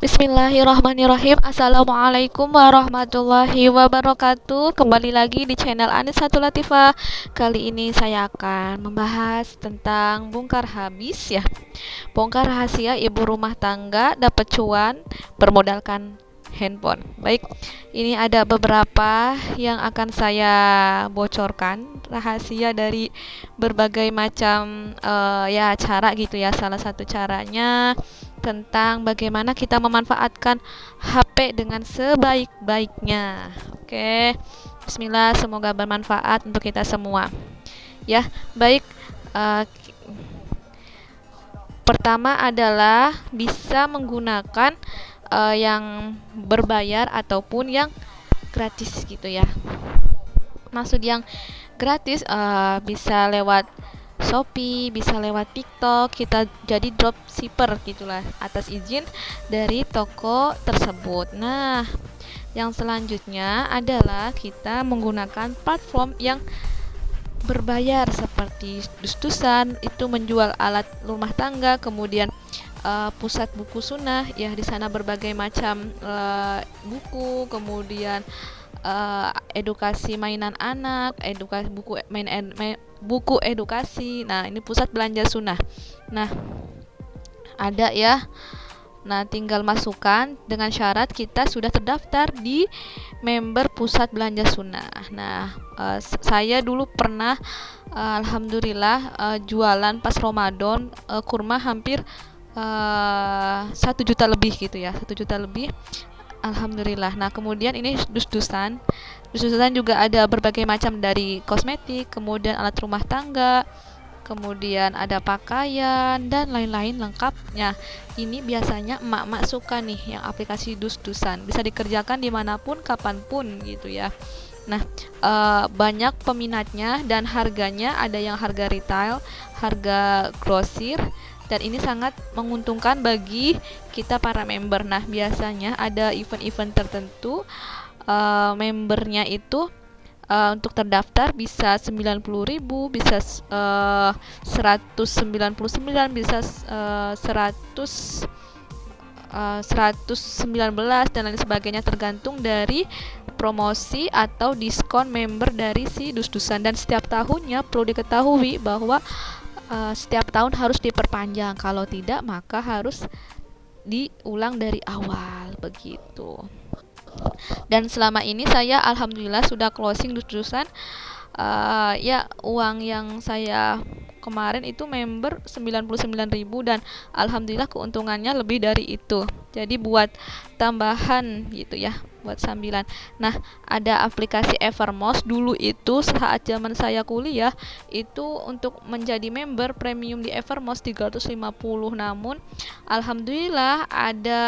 Bismillahirrahmanirrahim. Assalamualaikum warahmatullahi wabarakatuh. Kembali lagi di channel Anisatul Latifah. Kali ini saya akan membahas tentang bongkar habis ya. Bongkar rahasia ibu rumah tangga dapat cuan bermodalkan handphone. Baik, ini ada beberapa yang akan saya bocorkan rahasia dari berbagai macam ya cara gitu ya. Salah satu caranya tentang bagaimana kita memanfaatkan HP dengan sebaik-baiknya. Oke, Bismillah, semoga bermanfaat untuk kita semua. Ya, baik. eh, Pertama adalah bisa menggunakan yang berbayar ataupun yang gratis gitu ya. Maksud yang gratis bisa lewat Shopee, bisa lewat TikTok, kita jadi dropshipper gitulah atas izin dari toko tersebut. Nah, yang selanjutnya adalah kita menggunakan platform yang berbayar seperti Dus-Dusan, itu menjual alat rumah tangga, kemudian pusat buku sunnah ya, di sana berbagai macam buku, kemudian edukasi mainan anak, edukasi buku edukasi. Nah, ini pusat belanja sunnah. Nah, ada ya. Nah, tinggal masukkan dengan syarat kita sudah terdaftar di member pusat belanja sunnah. Nah, saya dulu pernah alhamdulillah jualan pas Ramadan kurma hampir 1 juta lebih gitu ya, 1 juta lebih. Alhamdulillah. Nah, kemudian ini dus-dusan. Dus-dusan juga ada berbagai macam dari kosmetik, kemudian alat rumah tangga, kemudian ada pakaian dan lain-lain lengkapnya. Ini biasanya emak-emak suka nih yang aplikasi dus-dusan. Bisa dikerjakan dimanapun, kapanpun gitu ya. Nah, banyak peminatnya dan harganya ada yang harga retail, harga grosir, dan ini sangat menguntungkan bagi kita para member. Nah, biasanya ada event-event tertentu, membernya itu untuk terdaftar bisa 90.000, bisa 199, bisa 119 dan lain sebagainya, tergantung dari promosi atau diskon member dari si dus-dusan. Dan setiap tahunnya perlu diketahui bahwa setiap tahun harus diperpanjang, kalau tidak maka harus diulang dari awal begitu. Dan selama ini saya alhamdulillah sudah closing dus-dusan. Ya, uang yang saya kemarin itu member 99.000 dan alhamdulillah keuntungannya lebih dari itu. Jadi buat tambahan gitu ya, buat sambilan. Nah, ada aplikasi Evermost dulu itu saat zaman saya kuliah, itu untuk menjadi member premium di Evermost 350. Namun alhamdulillah ada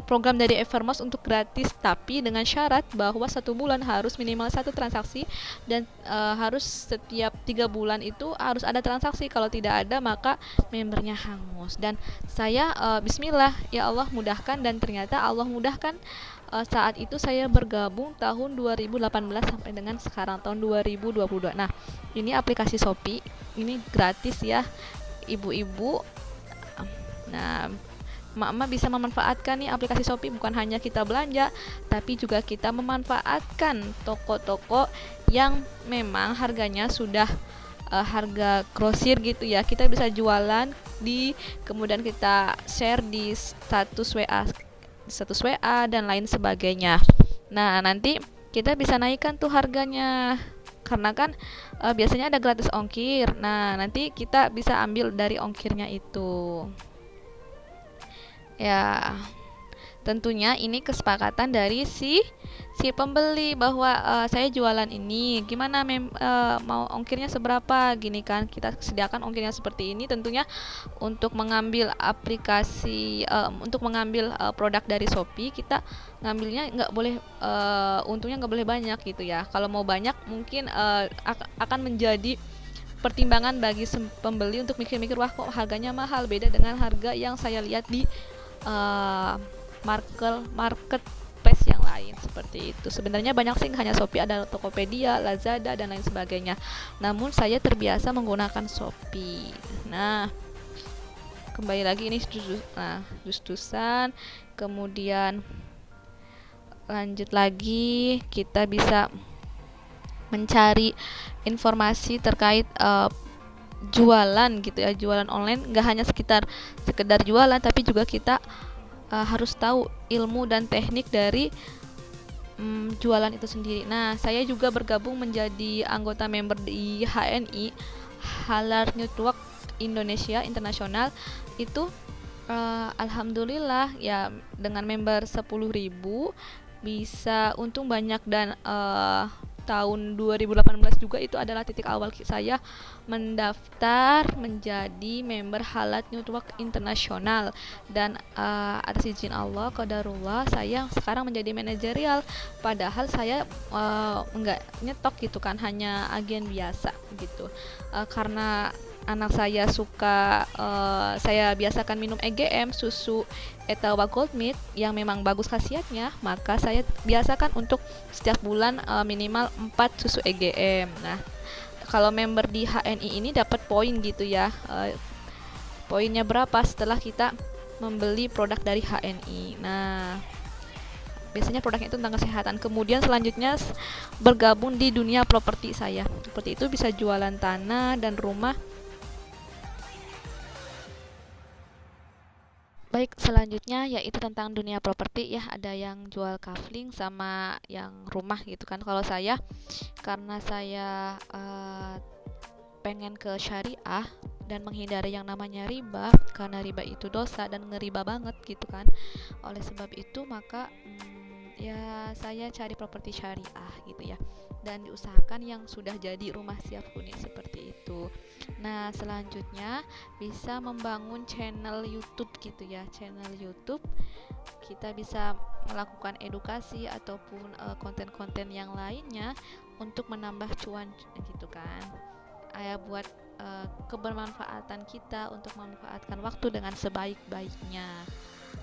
program dari Evermost untuk gratis, tapi dengan syarat bahwa 1 bulan harus minimal 1 transaksi dan harus setiap 3 bulan itu harus ada transaksi. Kalau tidak ada maka membernya hangus. Dan saya Bismillah, ya Allah mudahkan, dan ternyata Allah mudahkan. Saat itu saya bergabung tahun 2018 sampai dengan sekarang tahun 2022. Nah, ini aplikasi Shopee, ini gratis ya ibu-ibu. Nah, emak-emak bisa memanfaatkan nih aplikasi Shopee, bukan hanya kita belanja, tapi juga kita memanfaatkan toko-toko yang memang harganya sudah harga grosir gitu ya. Kita bisa jualan kemudian kita share di status WA dan lain sebagainya. Nah, nanti kita bisa naikkan tuh harganya, karena kan biasanya ada gratis ongkir. Nah, nanti kita bisa ambil dari ongkirnya itu. Ya, tentunya ini kesepakatan dari si pembeli bahwa saya jualan ini, gimana mau ongkirnya seberapa, gini kan. Kita sediakan ongkirnya seperti ini. Tentunya untuk mengambil aplikasi untuk mengambil produk dari Shopee, kita ngambilnya nggak boleh untungnya nggak boleh banyak gitu ya. Kalau mau banyak mungkin akan menjadi pertimbangan bagi pembeli untuk mikir-mikir, wah kok harganya mahal, beda dengan harga yang saya lihat di marketplace yang lain seperti itu. Sebenarnya banyak sih, hanya Shopee, ada Tokopedia, Lazada dan lain sebagainya. Namun saya terbiasa menggunakan Shopee. Nah, kembali lagi ini dus-dusan. Kemudian lanjut lagi, kita bisa mencari informasi terkait jualan gitu ya, jualan online. Nggak hanya sekedar jualan, tapi juga kita harus tahu ilmu dan teknik dari jualan itu sendiri. Nah, saya juga bergabung menjadi anggota member di HNI, Halal Network Indonesia Internasional. Itu alhamdulillah ya, dengan member 10.000 bisa untung banyak. Dan tahun 2018 juga itu adalah titik awal saya mendaftar menjadi member Halal Network Internasional. Dan atas izin Allah, qadarullah, saya sekarang menjadi manajerial, padahal saya enggak nyetok gitu kan, hanya agen biasa gitu. Karena anak saya suka, saya biasakan minum EGM, susu Etawa Gold Milk yang memang bagus khasiatnya, maka saya biasakan untuk setiap bulan minimal 4 susu EGM. Nah, kalau member di HNI ini dapat poin gitu ya. Poinnya berapa setelah kita membeli produk dari HNI. Nah, biasanya produknya itu tentang kesehatan. Kemudian selanjutnya bergabung di dunia properti saya. Seperti itu, bisa jualan tanah dan rumah. Baik, selanjutnya yaitu tentang dunia properti ya. Ada yang jual kafling sama yang rumah gitu kan. Kalau saya, karena saya pengen ke syariah dan menghindari yang namanya riba, karena riba itu dosa dan ngeriba banget gitu kan. Oleh sebab itu, maka ya saya cari properti syariah gitu ya, dan diusahakan yang sudah jadi rumah siap huni seperti itu. Nah, selanjutnya bisa membangun channel YouTube gitu ya. Channel YouTube, kita bisa melakukan edukasi ataupun konten-konten yang lainnya untuk menambah cuan gitu kan. Buat kebermanfaatan kita untuk memanfaatkan waktu dengan sebaik-baiknya.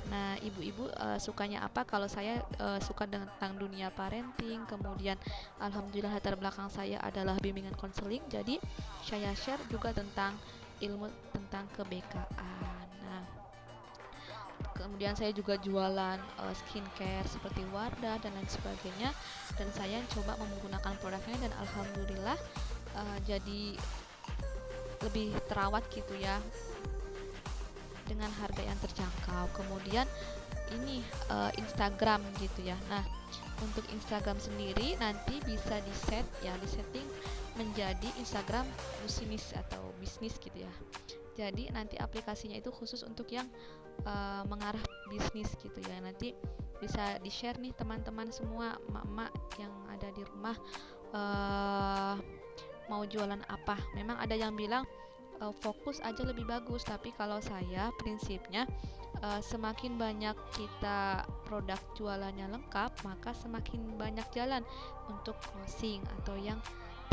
Nah, ibu-ibu sukanya apa? Kalau saya suka tentang dunia parenting. Kemudian alhamdulillah latar belakang saya adalah bimbingan konseling, jadi saya share juga tentang ilmu tentang kebekaan. Nah, kemudian saya juga jualan skincare seperti Wardah dan lain sebagainya, dan saya coba menggunakan produknya dan alhamdulillah jadi lebih terawat gitu ya, dengan harga yang terjangkau. Kemudian ini Instagram gitu ya. Nah, untuk Instagram sendiri nanti bisa disetting menjadi Instagram bisnis atau bisnis gitu ya. Jadi nanti aplikasinya itu khusus untuk yang mengarah bisnis gitu ya. Nanti bisa di-share nih teman-teman semua, emak-emak yang ada di rumah mau jualan apa. Memang ada yang bilang fokus aja lebih bagus, tapi kalau saya prinsipnya semakin banyak kita produk jualannya lengkap, maka semakin banyak jalan untuk closing atau yang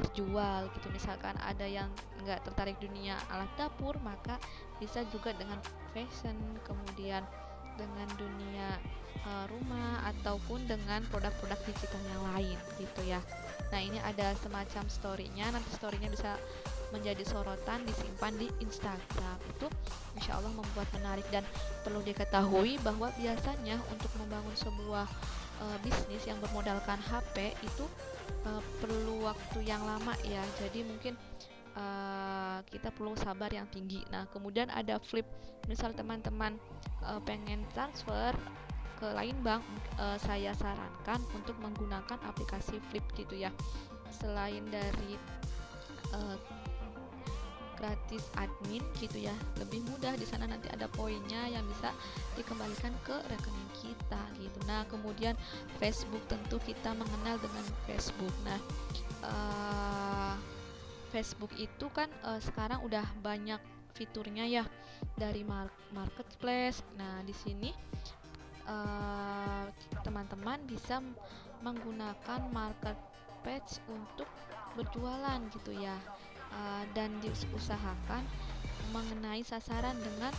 terjual gitu. Misalkan ada yang nggak tertarik dunia alat dapur, maka bisa juga dengan fashion, kemudian dengan dunia rumah, ataupun dengan produk-produk digital yang lain gitu ya. Nah, ini ada semacam story-nya, nanti story-nya bisa menjadi sorotan, disimpan di Instagram. Itu insya Allah membuat menarik. Dan perlu diketahui bahwa biasanya untuk membangun sebuah bisnis yang bermodalkan HP itu perlu waktu yang lama ya. Jadi mungkin kita perlu sabar yang tinggi. Nah, kemudian ada flip. Misal teman-teman pengen transfer ke lain bank, saya sarankan untuk menggunakan aplikasi flip gitu ya. Selain dari gratis admin gitu ya, lebih mudah. Di sana nanti ada poinnya yang bisa dikembalikan ke rekening kita gitu. Nah, kemudian Facebook, tentu kita mengenal dengan Facebook. Nah, Facebook itu kan sekarang udah banyak fiturnya ya, dari marketplace. Nah, di sini teman-teman bisa menggunakan marketplace untuk berjualan gitu ya. Dan diusahakan mengenai sasaran dengan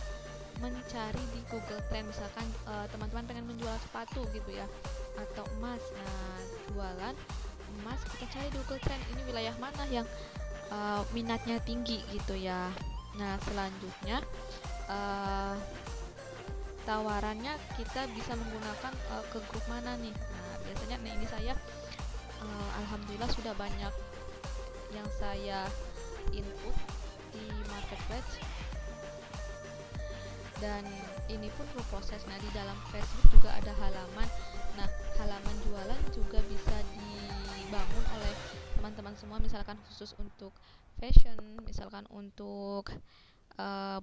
mencari di Google Trend. Misalkan teman-teman pengen menjual sepatu gitu ya, atau emas. Nah, jualan emas, kita cari di Google Trend ini wilayah mana yang minatnya tinggi gitu ya. Nah, selanjutnya uh, tawarannya kita bisa menggunakan ke grup mana nih. Nah biasanya ini saya alhamdulillah sudah banyak yang saya input di marketplace, dan ini pun berproses. Nah di dalam Facebook juga ada halaman. Nah halaman jualan juga bisa dibangun oleh teman-teman semua, misalkan khusus untuk fashion, misalkan untuk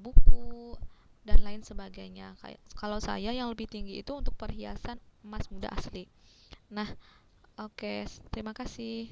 buku dan lain sebagainya. Kayak kalau saya yang lebih tinggi itu untuk perhiasan emas muda asli. Nah, oke, terima kasih.